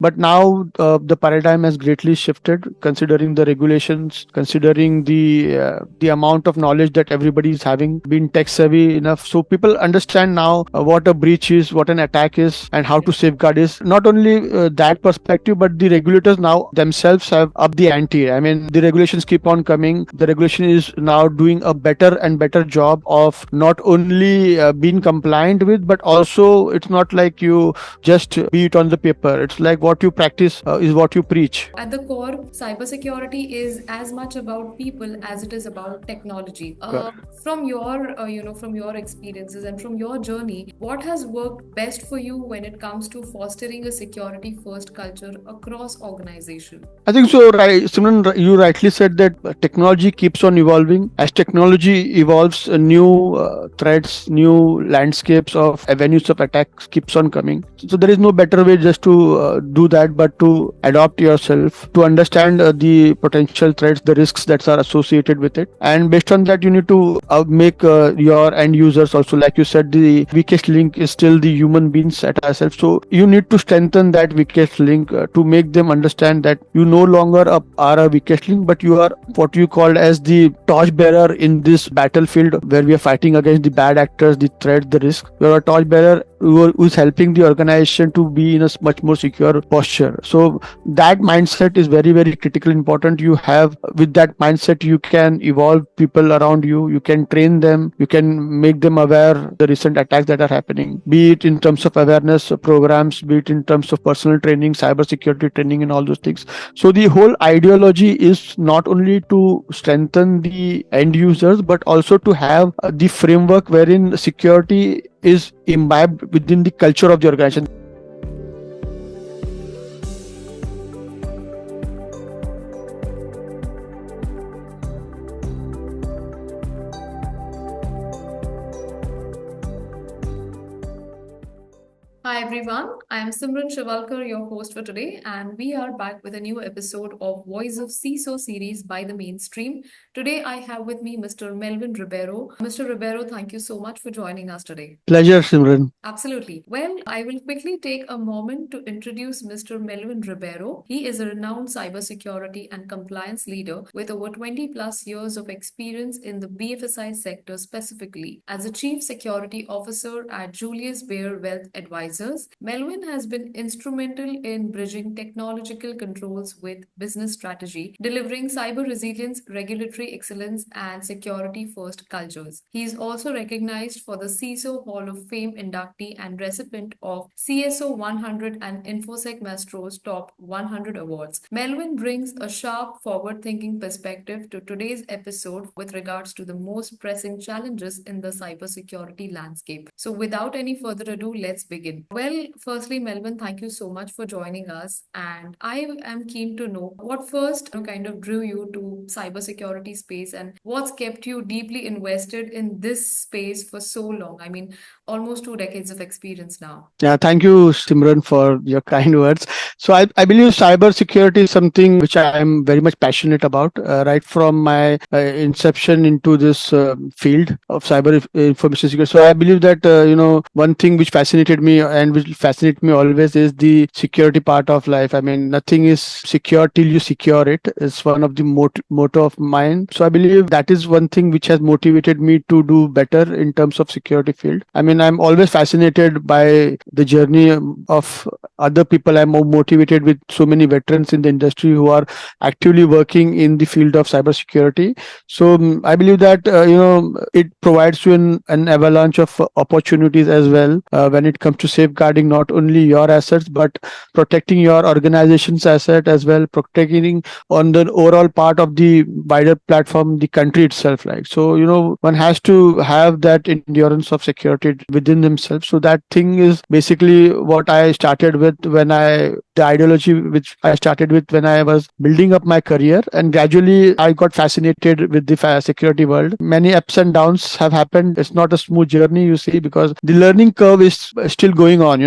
But now the paradigm has greatly shifted, considering the regulations, considering the amount of knowledge that everybody is having, been tech savvy enough. So people understand now what a breach is, what an attack is, and how to safeguard is. Not only that perspective, but the regulators now themselves have upped the ante. I mean, the regulations keep on coming. The regulation is now doing a better and better job of not only being compliant with, but also it's not like you just be it on the paper. It's like what you practice is what you preach. At the core, cybersecurity is as much about people as it is about technology. From your experiences and from your journey, what has worked best for you when it comes to fostering a security-first culture across organization? I think so, right, Simran, you rightly said that technology keeps on evolving. As technology evolves, new threats, new landscapes of avenues of attacks keeps on coming. So there is no better way just to do that, but to adopt yourself, to understand the potential threats, the risks that are associated with it. And based on that, you need to make your end users also, like you said, the weakest link is still the human beings at ourselves. So you need to strengthen that weakest link to make them understand that you no longer are a weakest link, but you are what you call as the torchbearer in this battlefield where we are fighting against the bad actors, the threat, the risk. You are a torchbearer who is helping the organization to be in a much more secure posture. So that mindset is very, very critically important. You have, with that mindset, you can evolve people around you, you can train them, you can make them aware the recent attacks that are happening, be it in terms of awareness programs, be it in terms of personal training, cybersecurity training, and all those things. So the whole ideology is not only to strengthen the end users, but also to have the framework wherein security is imbibed within the culture of the organization. Hi everyone, I am Simran Shivalkar, your host for today, and we are back with a new episode of Voice of CISO series by the Mainstream. Today I have with me Mr. Melwyn Rebeiro. Mr. Ribeiro, thank you so much for joining us today. Pleasure, Simran. Absolutely. Well, I will quickly take a moment to introduce Mr. Melwyn Rebeiro. He is a renowned cybersecurity and compliance leader with over 20 plus years of experience in the BFSI sector, specifically as a Chief Security Officer at Julius Baer Wealth Advisors. Melwyn has been instrumental in bridging technological controls with business strategy, delivering cyber resilience, regulatory excellence, and security first cultures. He is also recognized for the CISO Hall of Fame inductee and recipient of CSO 100 and InfoSec Mastro's Top 100 awards. Melwyn brings a sharp, forward-thinking perspective to today's episode with regards to the most pressing challenges in the cybersecurity landscape. So without any further ado, let's begin. Well, firstly, Melwyn, thank you so much for joining us. And I am keen to know what first kind of drew you to cybersecurity space and what's kept you deeply invested in this space for so long. I mean, almost 2 decades of experience now. Yeah, thank you, Simran, for your kind words. So I believe cybersecurity is something which I am very much passionate about, right from my inception into this field of information security. So I believe that, one thing which fascinated me and which fascinates me always is the security part of life. I mean, nothing is secure till you secure it. It's one of the motto of mine. So I believe that is one thing which has motivated me to do better in terms of security field. I mean, I'm always fascinated by the journey of other people. I'm more motivated with so many veterans in the industry who are actively working in the field of cybersecurity. So I believe that it provides you an avalanche of opportunities as well when it comes to safeguarding not only your assets but protecting your organization's asset as well, protecting on the overall part of the wider platform, the country itself. Like so, one has to have that endurance of security within themselves. So that thing is basically what I started with the ideology which I started with when I was building up my career, and gradually I got fascinated with the security world. Many ups and downs have happened. It's not a smooth journey, you see, because the learning curve is still going on.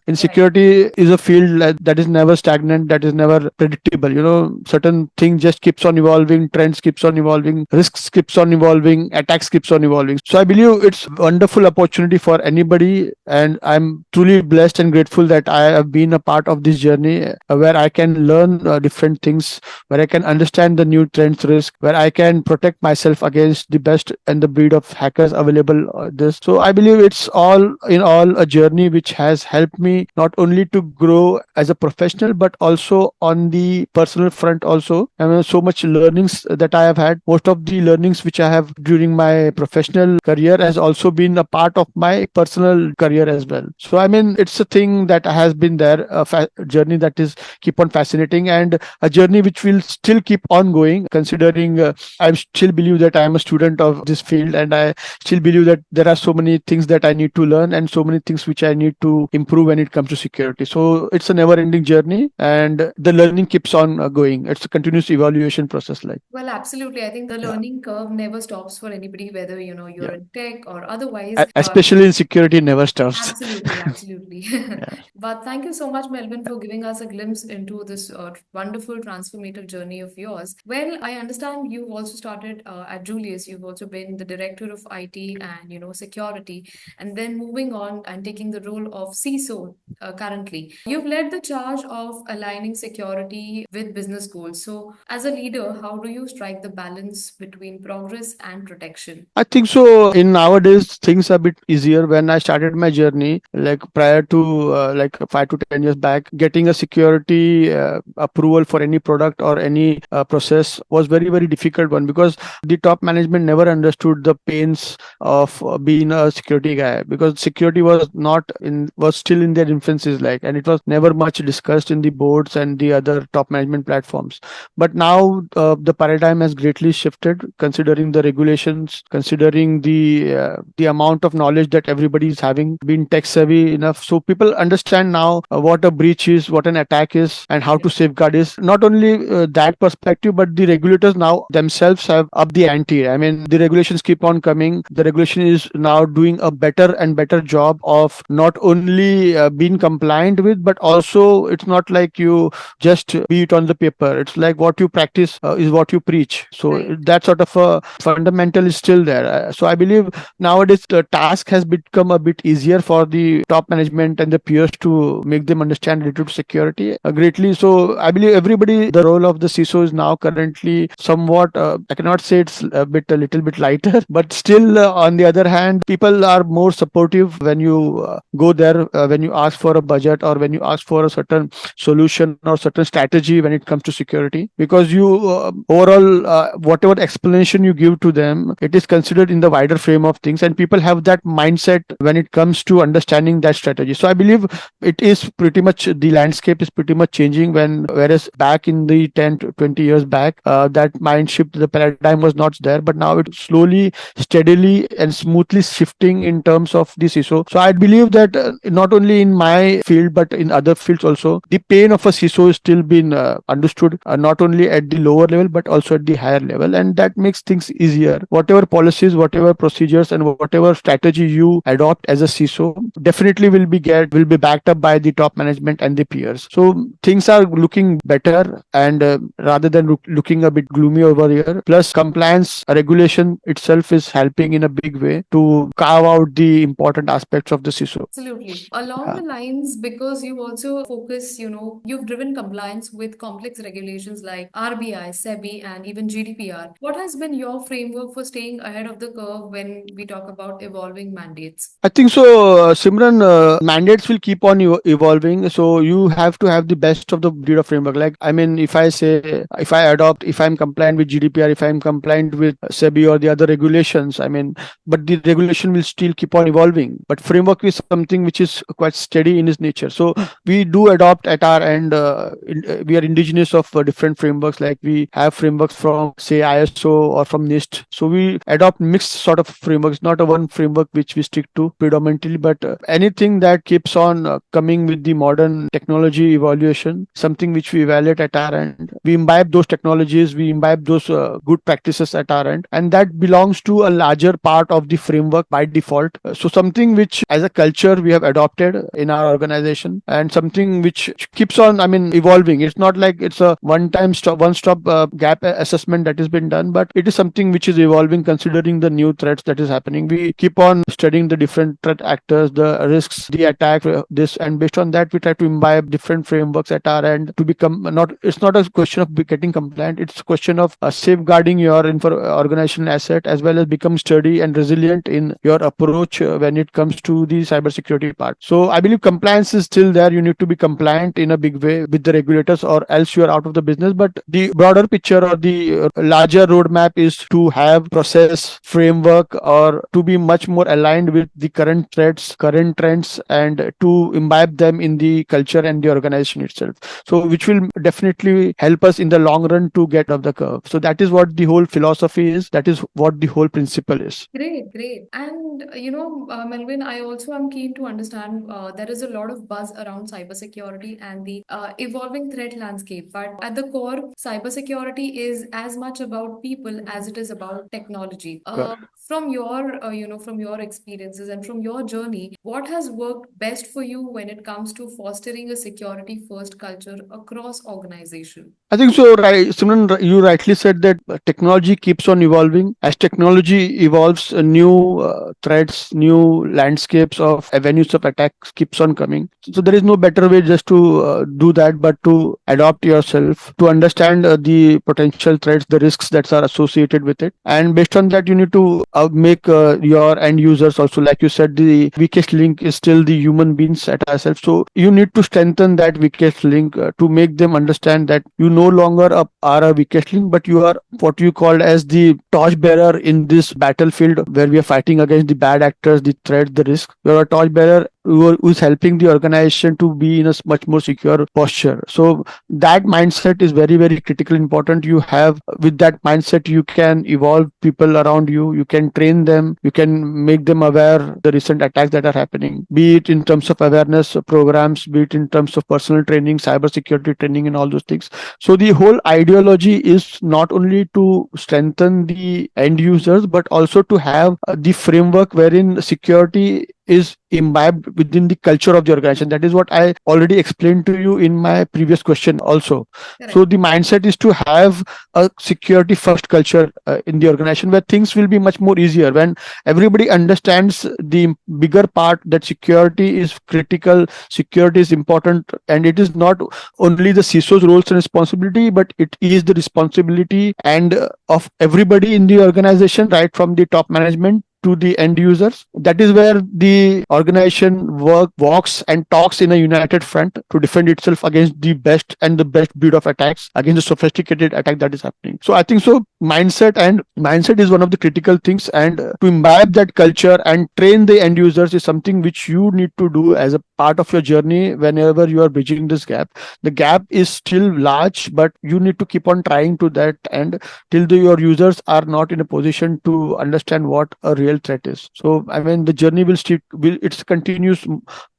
In security is a field that is never stagnant, that is never predictable. Certain things just keeps on evolving, trends keeps on evolving, risks keeps on evolving, attacks keeps on evolving. So I believe it's a wonderful opportunity for anybody, and I'm truly blessed and grateful that I have been a part of this journey journey where I can learn different things, where I can understand the new trends, risk, where I can protect myself against the best and the breed of hackers available. This, so I believe it's all in all a journey which has helped me not only to grow as a professional but also on the personal front also. I mean, so much learnings that I have had. Most of the learnings which I have during my professional career has also been a part of my personal career as well. So I mean, it's a thing that has been there, a journey that is keep on fascinating, and a journey which will still keep on going, considering I still believe that I am a student of this field, and I still believe that there are so many things that I need to learn and so many things which I need to improve when it comes to security. So it's a never ending journey, and the learning keeps on going. It's a continuous evaluation process, like. Well, absolutely. I think the Yeah. learning curve never stops for anybody, whether you're Yeah. in tech or otherwise. Especially in security, never stops. Absolutely, absolutely. Yeah. But thank you so much, Melvin, for giving us a glimpse into this wonderful transformative journey of yours. Well, I understand you've also started at Julius. You've also been the director of IT and security, and then moving on and taking the role of CISO currently. You've led the charge of aligning security with business goals. So, as a leader, how do you strike the balance between progress and protection? I think so. In nowadays, things are a bit easier. When I started my journey, like prior to like 5 to 10 years back, getting a security approval for any product or any process was very, very difficult one, because the top management never understood the pains of being a security guy, because security was not in was still in their infancies, like, and it was never much discussed in the boards and the other top management platforms. But now the paradigm has greatly shifted, considering the regulations, considering the amount of knowledge that everybody is having, been tech savvy enough, so people understand now what a breach is, what an attack is, and how to safeguard is. Not only that perspective, but the regulators now themselves have upped the ante. I mean, the regulations keep on coming. The regulation is now doing a better and better job of not only being compliant with, but also it's not like you just be it on the paper. It's like what you practice is what you preach. So Right. that sort of a fundamental is still there. So I believe nowadays the task has become a bit easier for the top management and the peers to make them understand related to security greatly. So I believe everybody, the role of the CISO is now currently somewhat, I cannot say it's a little bit lighter, but still on the other hand, people are more supportive when you go there, when you ask for a budget or when you ask for a certain solution or certain strategy when it comes to security, because you overall whatever explanation you give to them, it is considered in the wider frame of things, and people have that mindset when it comes to understanding that strategy. So I believe it is pretty much, the landscape is pretty much changing, when whereas back in the 10 to 20 years back, that mind shift, the paradigm was not there, but now it's slowly, steadily and smoothly shifting in terms of the CISO. So I believe that not only in my field but in other fields also, the pain of a CISO is still being understood, not only at the lower level but also at the higher level, and that makes things easier. Whatever policies, whatever procedures, and whatever strategy you adopt as a CISO definitely will be backed up by the top management and the peers. So things are looking better, and rather than looking a bit gloomy over here. Plus, compliance regulation itself is helping in a big way to carve out the important aspects of the CISO. Absolutely. Along Yeah. the lines, because you also focus, you've driven compliance with complex regulations like RBI, SEBI, and even GDPR. What has been your framework for staying ahead of the curve when we talk about evolving mandates? I think so, Simran. Mandates will keep on evolving, so you have to have the best of the breed of framework. Like, I mean, if I say, if I adopt, if I'm compliant with GDPR, if I'm compliant with SEBI or the other regulations, I mean, but the regulation will still keep on evolving. But framework is something which is quite steady in its nature. So we do adopt at our end. We are indigenous of different frameworks. Like we have frameworks from, say, ISO or from NIST. So we adopt mixed sort of frameworks, not a one framework which we stick to predominantly, but anything that keeps on coming with the modern technology evaluation, something which we evaluate at our end. We imbibe those technologies, we imbibe those good practices at our end, and that belongs to a larger part of the framework by default. So something which as a culture we have adopted in our organization, and something which keeps on, I mean, evolving. It's not like it's a one stop gap assessment that has been done, but it is something which is evolving considering the new threats that is happening. We keep on studying the different threat actors, the risks, the attack, this, and based on that we try to imbibe different frameworks at our end to become not. It's not a question of getting compliant. It's a question of safeguarding your organizational asset as well as become sturdy and resilient in your approach when it comes to the cybersecurity part. So I believe compliance is still there. You need to be compliant in a big way with the regulators, or else you are out of the business. But the broader picture or the larger roadmap is to have process framework or to be much more aligned with the current threats, current trends, and to imbibe them in the culture and the organization itself. So which will definitely help us in the long run to get off the curve. So that is what the whole philosophy is. That is what the whole principle is. Great, great. And Melvin, I also am keen to understand there is a lot of buzz around cybersecurity and the evolving threat landscape. But at the core, cybersecurity is as much about people as it is about technology. Correct. From your, from your experiences and from your journey, what has worked best for you when it comes to fostering a security-first culture across organization? I think so, right, Simran, you rightly said that technology keeps on evolving. As technology evolves, new threats, new landscapes of avenues of attacks keeps on coming. So there is no better way just to do that, but to adopt yourself, to understand the potential threats, the risks that are associated with it. And based on that, you need to make your end users also, like you said, the weakest link is still the human beings at ourselves. So you need to strengthen that weakest link to make them understand that you no longer are a weakest link, but you are what you called as the torchbearer in this battlefield where we are fighting against the bad actors, the threat, the risk. You are a torchbearer who is helping the organization to be in a much more secure posture. So that mindset is very, very critical, important. You have, with that mindset, you can evolve people around you. You can train them. You can make them aware the recent attacks that are happening, be it in terms of awareness programs, be it in terms of personal training, cybersecurity training, and all those things. So the whole ideology is not only to strengthen the end users, but also to have the framework wherein security is imbibed within the culture of the organization. That is what I already explained to you in my previous question also. Correct. So the mindset is to have a security first culture in the organization where things will be much more easier when everybody understands the bigger part that security is critical, security is important, and it is not only the CISO's roles and responsibility, but it is the responsibility and of everybody in the organization, right from the top management to the end users. That is where the organization walks and talks in a united front to defend itself against the best and the best breed of attacks, against the sophisticated attack that is happening. So I think so mindset is one of the critical things, and to imbibe that culture and train the end users is something which you need to do as a part of your journey whenever you are bridging this gap. The gap is still large, but you need to keep on trying to that end till your users are not in a position to understand what a real threat is. So I mean, the journey it's a continuous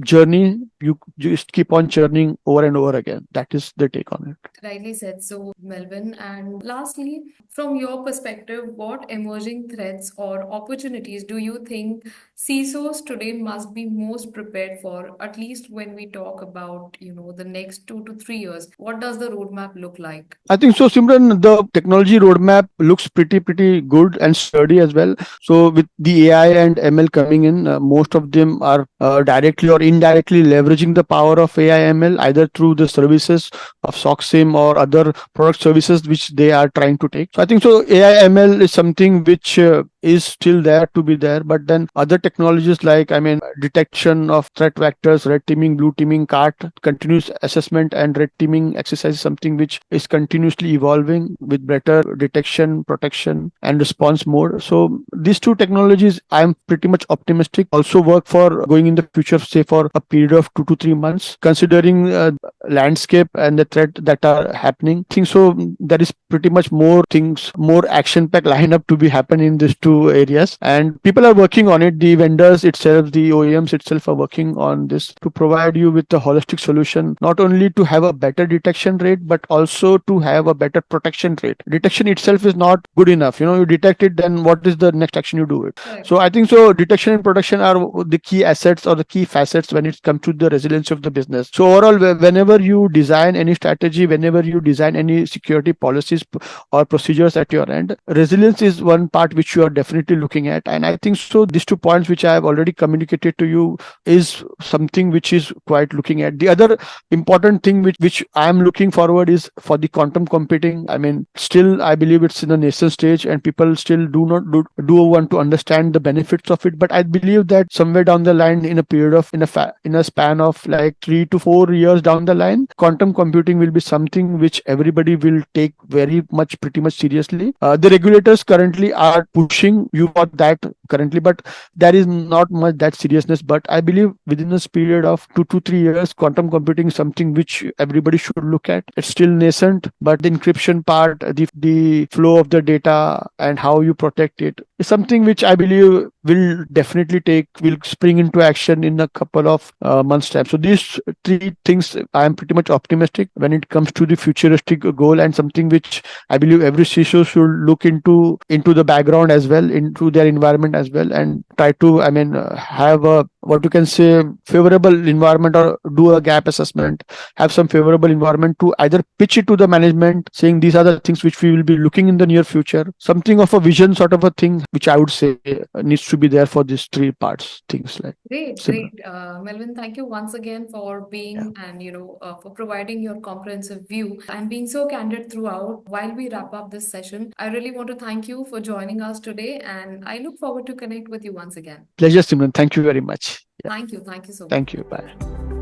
journey. You just keep on churning over and over again. That is the take on it. Rightly said. So, Melvin, and lastly, from your perspective, what emerging threats or opportunities do you think CISOs today must be most prepared for, at least when we talk about, the next 2 to 3 years? What does the roadmap look like? I think so, Simran, the technology roadmap looks pretty good and sturdy as well. So with the AI and ML coming in, most of them are directly or indirectly leveraging the power of AI ML, either through the services of SOCSIM or other product services which they are trying to take. So I think so AI ML is something which is still there to be there, but then other technologies like, detection of threat vectors, red teaming, blue teaming, CART, continuous assessment and red teaming exercise is something which is continuously evolving with better detection, protection and response mode. So these two technologies, I'm pretty much optimistic, also work for going in the future, say for a period of 2 to 3 months, considering landscape and the threat that are happening. I think so there is pretty much more things, more action packed lineup to be happen in these two areas, and people are working on it. The vendors itself, the OEMs itself are working on this to provide you with a holistic solution, not only to have a better detection rate, but also to have a better protection rate. Detection itself is not good enough. You detect it, then what is the next action you do it? Correct. So I think so detection and protection are the key assets or the key facets when it comes to the resilience of the business. So overall, whenever you design any strategy, whenever you design any security policies or procedures at your end, resilience is one part which you are definitely definitely looking at. And I think so these 2 points which I have already communicated to you is something which is quite looking at. The other important thing which I am looking forward is for the quantum computing. I mean, still I believe it's in the nascent stage and people still do want to understand the benefits of it. But I believe that somewhere down the line, in a period of in a span of like 3 to 4 years down the line, quantum computing will be something which everybody will take very much pretty much seriously. The regulators currently are pushing you for that currently, but there is not much that seriousness. But I believe within this period of 2 to 3 years, quantum computing is something which everybody should look at. It's still nascent, but the encryption part, the flow of the data and how you protect it is something which I believe will spring into action in a couple of months time. So these 3 things, I am pretty much optimistic when it comes to the futuristic goal, and something which I believe every CISO should look into the background as well, into their environment as well, and try to, I mean, have a, what you can say, favorable environment, or do a gap assessment, have some favorable environment to either pitch it to the management saying these are the things which we will be looking in the near future. Something of a vision sort of a thing which I would say needs to be there for these 3 parts, things like Great, similar. great. Melvin, thank you once again for Yeah. being and for providing your comprehensive view and being so candid throughout. While we wrap up this session, I really want to thank you for joining us today, and I look forward to connect with you once again. Pleasure, Simran. Thank you very much. Yeah. Thank you so much. Thank you. Bye.